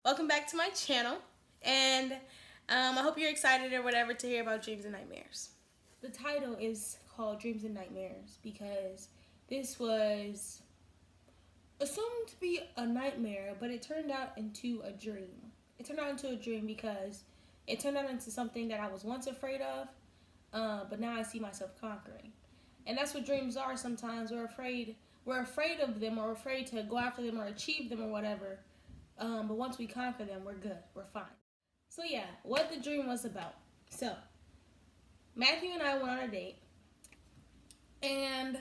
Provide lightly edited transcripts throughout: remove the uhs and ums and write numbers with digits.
Welcome back to my channel, and I hope you're excited or whatever to hear about dreams and nightmares. The title is called Dreams and Nightmares because this was assumed to be a nightmare, but it turned out into a dream. It turned out into a dream because it turned out into something that I was once afraid of, but now I see myself conquering. And that's what dreams are sometimes. We're afraid of them, or afraid to go after them or achieve them or whatever. But once we conquer them, we're good. We're fine. So yeah, what the dream was about. So, Matthew and I went on a date. And,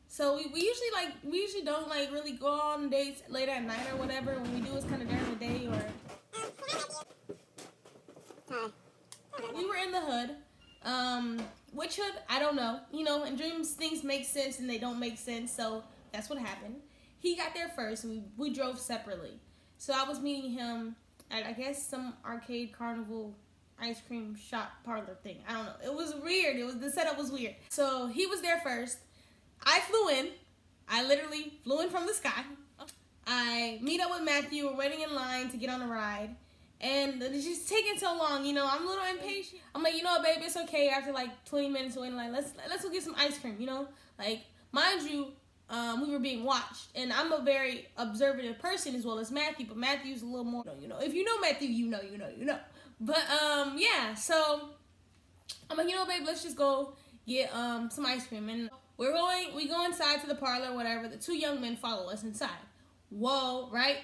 so we usually don't really go on dates late at night or whatever. When we do, it's kind of during the day or... We were in the hood. Which hood? I don't know. You know, in dreams, things make sense and they don't make sense. So, that's what happened. He got there first, and we drove separately. So I was meeting him at, I guess, some arcade carnival ice cream shop parlor thing. I don't know. It was weird. The setup was weird. So he was there first. I flew in. I literally flew in from the sky. I meet up with Matthew. We're waiting in line to get on a ride. And it's just taking so long, you know. I'm a little impatient. I'm like, you know what, babe, it's okay. After like 20 minutes waiting in line, let's go get some ice cream, you know. Like, mind you, we were being watched, and I'm a very observative person as well as Matthew, but Matthew's a little more, you know. If you know Matthew, you know. But, yeah, so I'm like, you know, babe, let's just go get, some ice cream, and we go inside to the parlor or whatever. The two young men follow us inside. Whoa, right?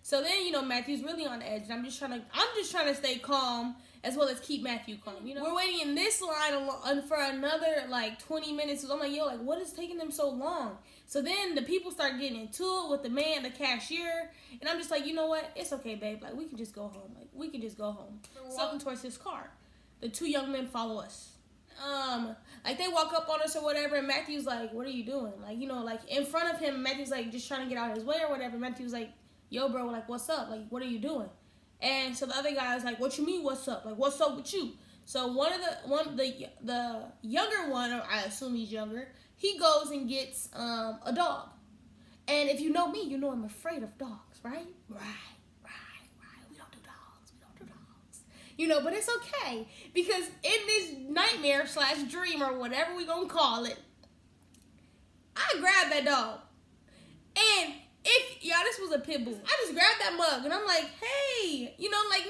So then, you know, Matthew's really on edge, and I'm just trying to stay calm as well as keep Matthew calm. You know, we're waiting in this line for another like 20 minutes. So I'm like, yo, like, what is taking them so long? So then the people start getting into it with the cashier, and I'm just like, you know what? It's okay, babe. Like, we can just go home. We're walking towards his car. The two young men follow us. Like, they walk up on us or whatever, and Matthew's like, what are you doing? Like, you know, like, in front of him, Matthew's like just trying to get out of his way or whatever. Matthew's like, yo, bro, like, what's up? Like, what are you doing? And so the other guy was like, what you mean, what's up? Like, what's up with you? So the younger one, or I assume he's younger, he goes and gets a dog. And if you know me, you know I'm afraid of dogs, right? Right. We don't do dogs. You know, but it's okay. Because in this nightmare / dream or whatever we gonna call it, I grabbed that dog. And this was a pit bull. I just grabbed that mug and I'm like, hey, you know, like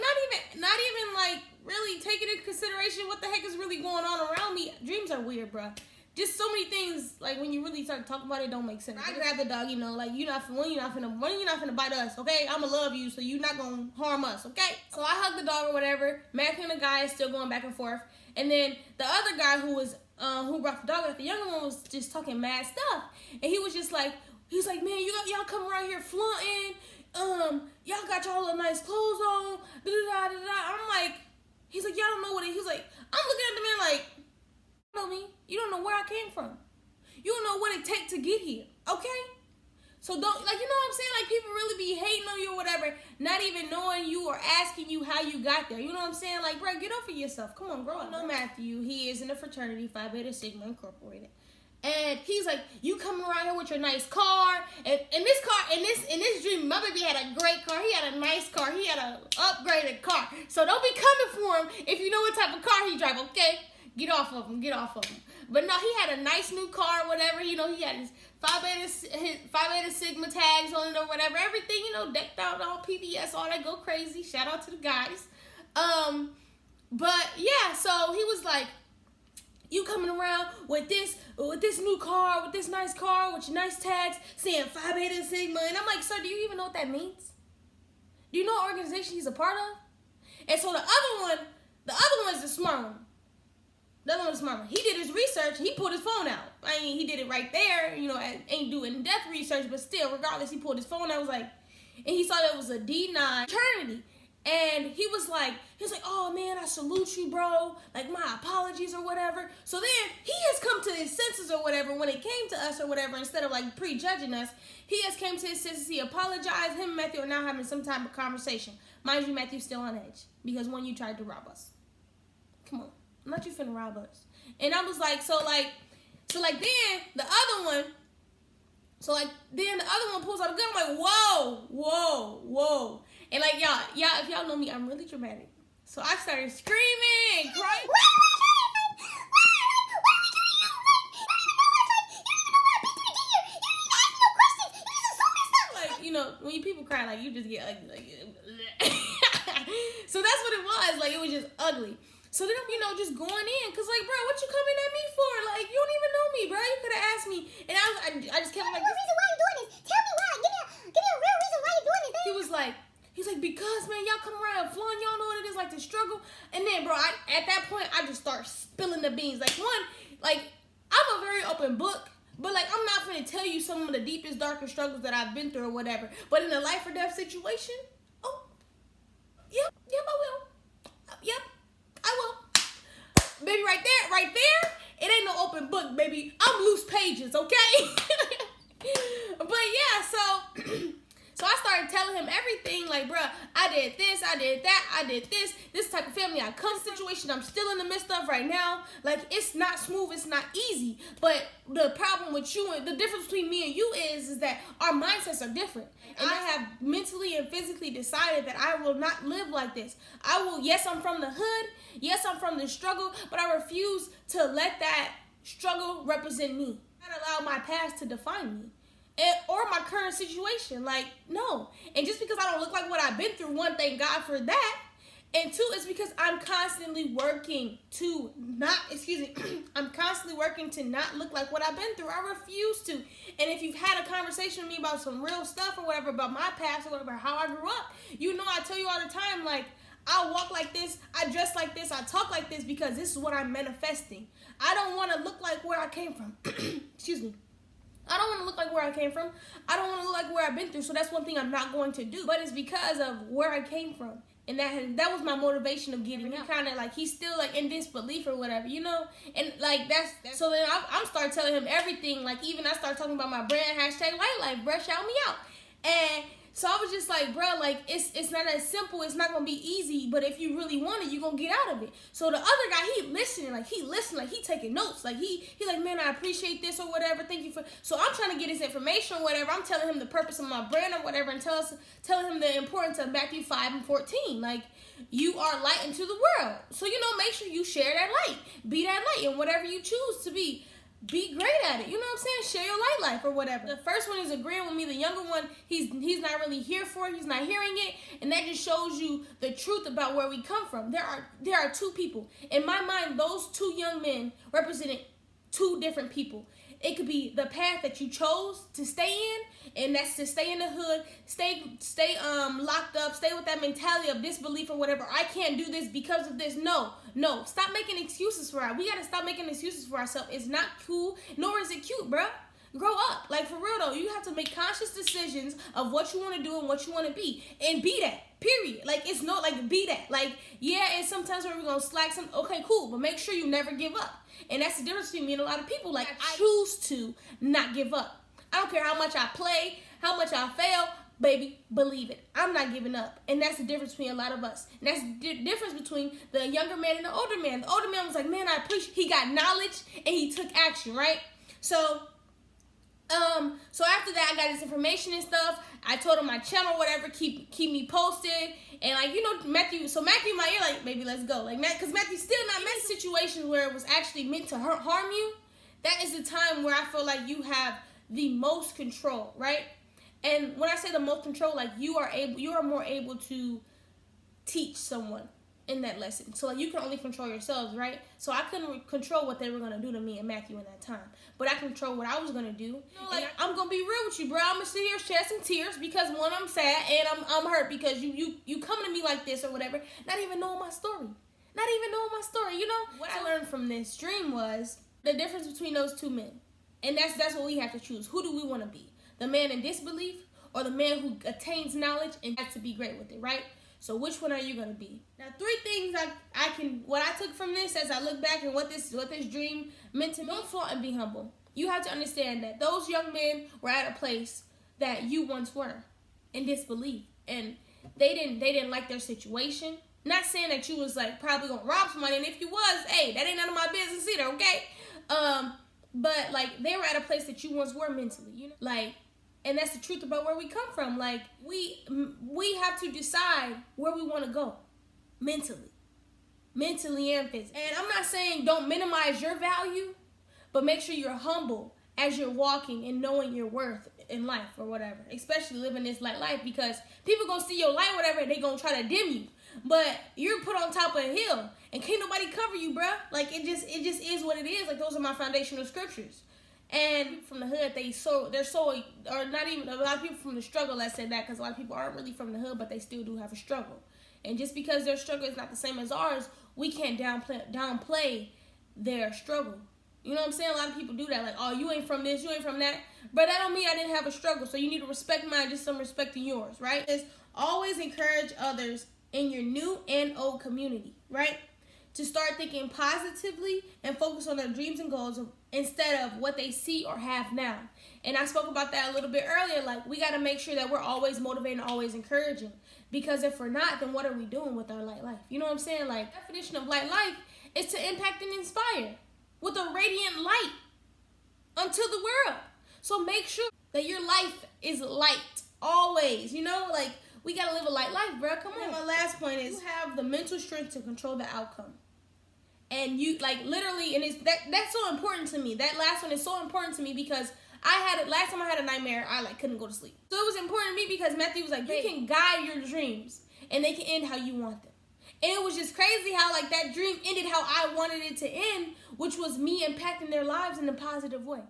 not even like really taking into consideration what the heck is really going on around me. Dreams are weird, bruh. Just so many things, like when you really start talking about it, don't make sense. I grabbed the dog, you know, like you're not finna bite us, okay? I'ma love you, so you're not gonna harm us, okay? So I hugged the dog or whatever. Matthew and the guy is still going back and forth, and then the other guy who brought the dog, like the younger one, was just talking mad stuff, and he was like, man, y'all come around here flaunting. Y'all got y'all little nice clothes on. I'm like, he's like, y'all don't know what it. He's like, I'm looking at the man like, you know me. You don't know where I came from. You don't know what it takes to get here. Okay? So don't, like, you know what I'm saying? Like, people really be hating on you or whatever, not even knowing you or asking you how you got there. You know what I'm saying? Like, bro, get over yourself. Come on, grow up. No, Matthew, he is in a fraternity, Phi Beta Sigma Incorporated. And he's like, you coming around here with your nice car, and in this dream, my baby had a great car. He had a nice car. He had an upgraded car. So don't be coming for him if you know what type of car he drive. Okay, get off of him. But no, he had a nice new car, whatever. You know, he had his Phi Beta Sigma tags on it or whatever. Everything, you know, decked out, all PBS, all that, go crazy. Shout out to the guys. But yeah, so he was like, you coming around with this new car, with this nice car, with your nice tags, saying Phi Beta Sigma. And I'm like, sir, do you even know what that means? Do you know what organization he's a part of? And so the other one is the smart one. The other one's the smart one. He did his research, he pulled his phone out. I mean, he did it right there, you know, ain't doing in-depth research, but still, regardless, he pulled his phone out. I was like, and he saw that it was a D9 fraternity. And he was like, oh man, I salute you, bro. Like, my apologies or whatever. So then he has come to his senses or whatever when it came to us or whatever. Instead of like prejudging us, he has came to his senses. He apologized. Him and Matthew are now having some type of conversation. Mind you, Matthew's still on edge because one, you tried to rob us. Come on, not you finna rob us. And I was like, so then the other one So like then the other one pulls out a gun. I'm like, whoa. And like y'all, if y'all know me, I'm really dramatic. So I started screaming, crying. Like, you know, when people cry, like you just get ugly. Like, so that's what it was. Like it was just ugly. So then I'm, you know, just going in, cause like, bro, what you coming at me for? Like, you don't even know me, bro. You could have asked me, and I just kept like, reason why you doing this? Tell me why. Give me a real reason why you doing this. He's like, because man, y'all come around flowing, y'all know what it is like to struggle. And then, bro, at that point, I just start spilling the beans. Like I'm a very open book. But like, I'm not gonna tell you some of the deepest, darkest struggles that I've been through or whatever. But in a life or death situation, yep, I will. Yep, I will. Baby, right there, it ain't no open book, baby. I'm loose pages, okay? But yeah, so I started telling him everything, like, bruh, I did this, I did that, I did this type of family I come situation I'm still in the midst of right now. Like, it's not smooth, it's not easy. But the problem with you, and the difference between me and you is that our mindsets are different. And I have mentally and physically decided that I will not live like this. Yes, I'm from the hood, yes, I'm from the struggle, but I refuse to let that struggle represent me. I don't allow my past to define me. Or my current situation. Like, no. And just because I don't look like what I've been through, one, thank God for that. And two, it's because I'm constantly working to not, I'm constantly working to not look like what I've been through. I refuse to. And if you've had a conversation with me about some real stuff or whatever, about my past or whatever, how I grew up, you know I tell you all the time, like, I walk like this, I dress like this, I talk like this because this is what I'm manifesting. I don't want to look like where I came from. I don't want to look like where I came from. I don't want to look like where I've been through. So that's one thing I'm not going to do. But it's because of where I came from. And that was my motivation of getting out. Kind of like, he's still like in disbelief or whatever, you know? And like, that's so then I'm start telling him everything. Like, even I start talking about my brand, #LightLife, bruh, shout me out. And so I was just like, bro, like, it's not as simple. It's not going to be easy. But if you really want it, you're going to get out of it. So the other guy, he listening, he taking notes. Like, he like, man, I appreciate this or whatever. Thank you for. So I'm trying to get his information or whatever. I'm telling him the purpose of my brand or whatever. And telling him the importance of Matthew 5:14. Like, you are light into the world. So, you know, make sure you share that light. Be that light in whatever you choose to be. Be great at it. You know what I'm saying? Share your light life or whatever. The first one is agreeing with me. The younger one, he's not really here for it. He's not hearing it. And that just shows you the truth about where we come from. There are two people. In my mind, those two young men represented two different people. It could be the path that you chose to stay in, and that's to stay in the hood, stay locked up, stay with that mentality of disbelief or whatever. I can't do this because of this. No. Stop making excuses for it. We gotta stop making excuses for ourselves. It's not cool, nor is it cute, bruh. Grow up. Like, for real though, you have to make conscious decisions of what you want to do and what you want to be, and be that. Period. Like, it's no, like, be that. Like, yeah, and sometimes when we're gonna slack some, okay, cool, but make sure you never give up. And that's the difference between me and a lot of people. Like, I choose to not give up. I don't care how much I play, how much I fail, baby, believe it. I'm not giving up. And that's the difference between a lot of us. And that's the difference between the younger man and the older man. The older man was like, man, I appreciate, he got knowledge and he took action, right? So after that, I got his information and stuff. I told him my channel, whatever, keep me posted. And like, you know, Matthew my ear, like, baby, let's go. Like, because Matthew's still not in situations where it was actually meant to harm you. That is the time where I feel like you have the most control, right? And when I say the most control, like, you are more able to teach someone in that lesson. So like, you can only control yourselves, right? So I couldn't control what they were gonna do to me and Matthew in that time, but I control what I was gonna do. You know, like, I'm gonna be real with you, bro. I'm gonna sit here shed some tears because, one, I'm sad, and I'm hurt because you come to me like this or whatever, not even knowing my story, you know. What I learned from this dream was the difference between those two men, and that's what we have to choose. Who do we want to be? The man in disbelief, or the man who attains knowledge and has to be great with it, right? So which one are you gonna be? Now, 3 things what I took from this as I look back and what this dream meant to me. Don't flaunt and be humble. You have to understand that those young men were at a place that you once were, in disbelief, and they didn't like their situation. Not saying that you was like probably gonna rob somebody, and if you was, hey, that ain't none of my business either, okay? but like they were at a place that you once were mentally, you know, like, and that's the truth about where we come from. Like we have to decide where we want to go mentally and physically. And I'm not saying don't minimize your value, but make sure you're humble as you're walking and knowing your worth in life or whatever, especially living this light life, because people gonna see your light, whatever, and they gonna try to dim you. But you're put on top of a hill, and can't nobody cover you, bruh. Like it just is what it is. Like those are my foundational scriptures. And from the hood, or not even a lot of people from the struggle. Let's say that, because a lot of people aren't really from the hood, but they still do have a struggle. And just because their struggle is not the same as ours, we can't downplay their struggle. You know what I'm saying? A lot of people do that. Like, oh, you ain't from this, you ain't from that. But that don't mean I didn't have a struggle. So you need to respect mine, just some respect in yours, right? Is always encourage others in your new and old community, right? To start thinking positively and focus on their dreams and goals instead of what they see or have now. And I spoke about that a little bit earlier. Like, we got to make sure that we're always motivating, always encouraging. Because if we're not, then what are we doing with our light life? You know what I'm saying? Like, the definition of light life is to impact and inspire with a radiant light unto the world. So make sure that your life is light always. You know, like, we got to live a light life, bro. Come on. And my last point is you have the mental strength to control the outcome. And you, like, literally, and that's so important to me. That last one is so important to me because last time I had a nightmare, I couldn't go to sleep. So it was important to me because Matthew was like, you can guide your dreams and they can end how you want them. And it was just crazy how that dream ended how I wanted it to end, which was me impacting their lives in a positive way.